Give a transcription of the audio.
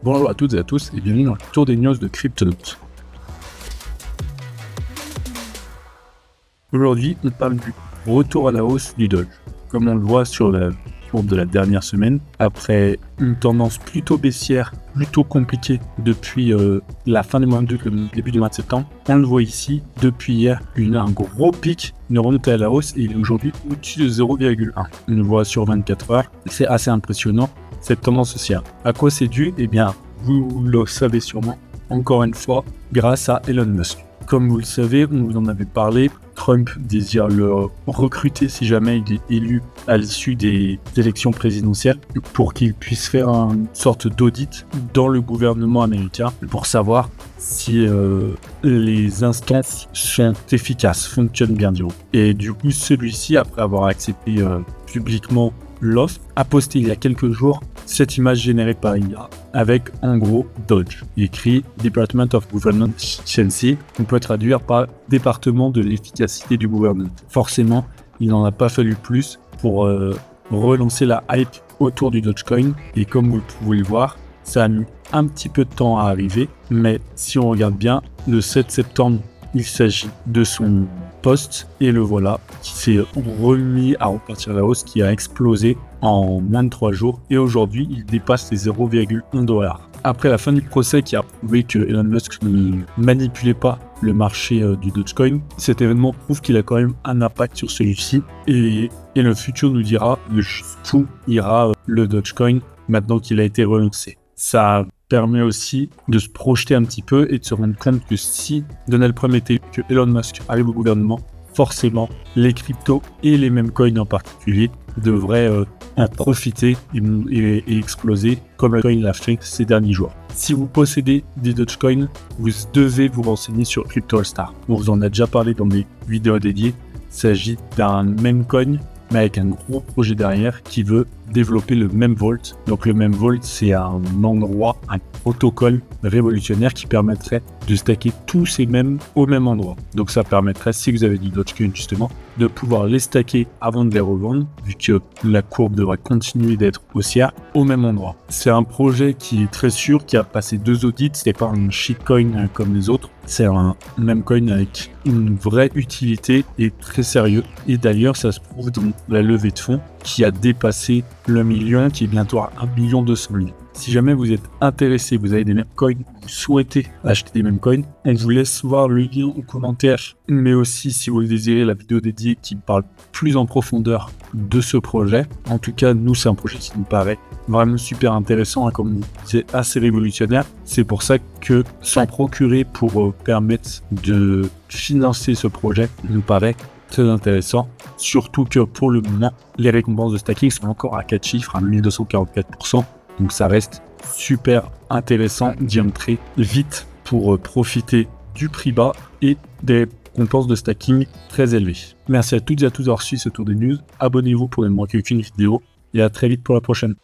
Bonjour à toutes et à tous et bienvenue dans le tour des news de Cryptonaut. Aujourd'hui, on parle du retour à la hausse du Doge. Comme on le voit sur la courbe de la dernière semaine, après une tendance plutôt baissière, plutôt compliquée depuis la fin du mois d'août, le début du mois de septembre, on le voit ici, depuis hier, un gros pic, une remontée à la hausse et il est aujourd'hui au-dessus de 0,1. On le voit sur 24 heures, c'est assez impressionnant cette tendance haussière. À quoi c'est dû? Eh bien, vous le savez sûrement, encore une fois, grâce à Elon Musk. Comme vous le savez, on vous en avait parlé, Trump désire le recruter si jamais il est élu à l'issue des élections présidentielles pour qu'il puisse faire une sorte d'audit dans le gouvernement américain pour savoir si les instances sont efficaces, fonctionnent bien du coup. Et du coup, celui-ci, après avoir accepté publiquement l'offre, a posté il y a quelques jours cette image générée par IA avec en gros Dodge, écrit Department of Government Efficiency, on peut traduire par département de l'efficacité du gouvernement. Forcément, il n'en a pas fallu plus pour relancer la hype autour du Dogecoin et comme vous pouvez le voir, ça a mis un petit peu de temps à arriver, mais si on regarde bien, le 7 septembre, il s'agit de son post et le voilà qui s'est remis à repartir à la hausse, qui a explosé en moins de 3 jours et aujourd'hui il dépasse les 0,1$. Après la fin du procès qui a prouvé que Elon Musk ne manipulait pas le marché du Dogecoin, cet événement prouve qu'il a quand même un impact sur celui-ci et le futur nous dira jusqu'où ira le Dogecoin maintenant qu'il a été relancé. Ça permet aussi de se projeter un petit peu et de se rendre compte que si Donald Trump était que Elon Musk arrive au gouvernement, forcément les cryptos et les meme coins en particulier devraient en profiter et exploser comme le coin l'a fait ces derniers jours. Si vous possédez des Dogecoin, vous devez vous renseigner sur CryptoAllStar. On vous en a déjà parlé dans mes vidéos dédiées. Il s'agit d'un meme coin mais avec un gros projet derrière qui veut développer le meme vault. Donc le meme vault, c'est un endroit, un protocole révolutionnaire qui permettrait de stacker tous ces mèmes au même endroit. Donc ça permettrait, si vous avez du Dogecoin justement, de pouvoir les stacker avant de les revendre, vu que la courbe devrait continuer d'être haussière au même endroit. C'est un projet qui est très sûr, qui a passé 2 audits, c'est pas un shitcoin comme les autres, c'est un meme coin avec une vraie utilité et très sérieux. Et d'ailleurs, ça se prouve dans la levée de fonds qui a dépassé le million, qui est bientôt à 1,2 million. Si jamais vous êtes intéressé, vous avez des meme coins, vous souhaitez acheter des meme coins, on vous laisse voir le lien en commentaire, mais aussi si vous le désirez, la vidéo dédiée qui parle plus en profondeur de ce projet. En tout cas, nous, c'est un projet qui nous paraît vraiment super intéressant, comme c'est assez révolutionnaire. C'est pour ça que s'en procurer pour permettre de financer ce projet nous paraît très intéressant, surtout que pour le moment, les récompenses de stacking sont encore à 4 chiffres, à 1244%. Donc ça reste super intéressant d'y entrer vite pour profiter du prix bas et des récompenses de stacking très élevées. Merci à toutes et à tous d'avoir suivi ce tour des news. Abonnez-vous pour ne manquer aucune vidéo et à très vite pour la prochaine.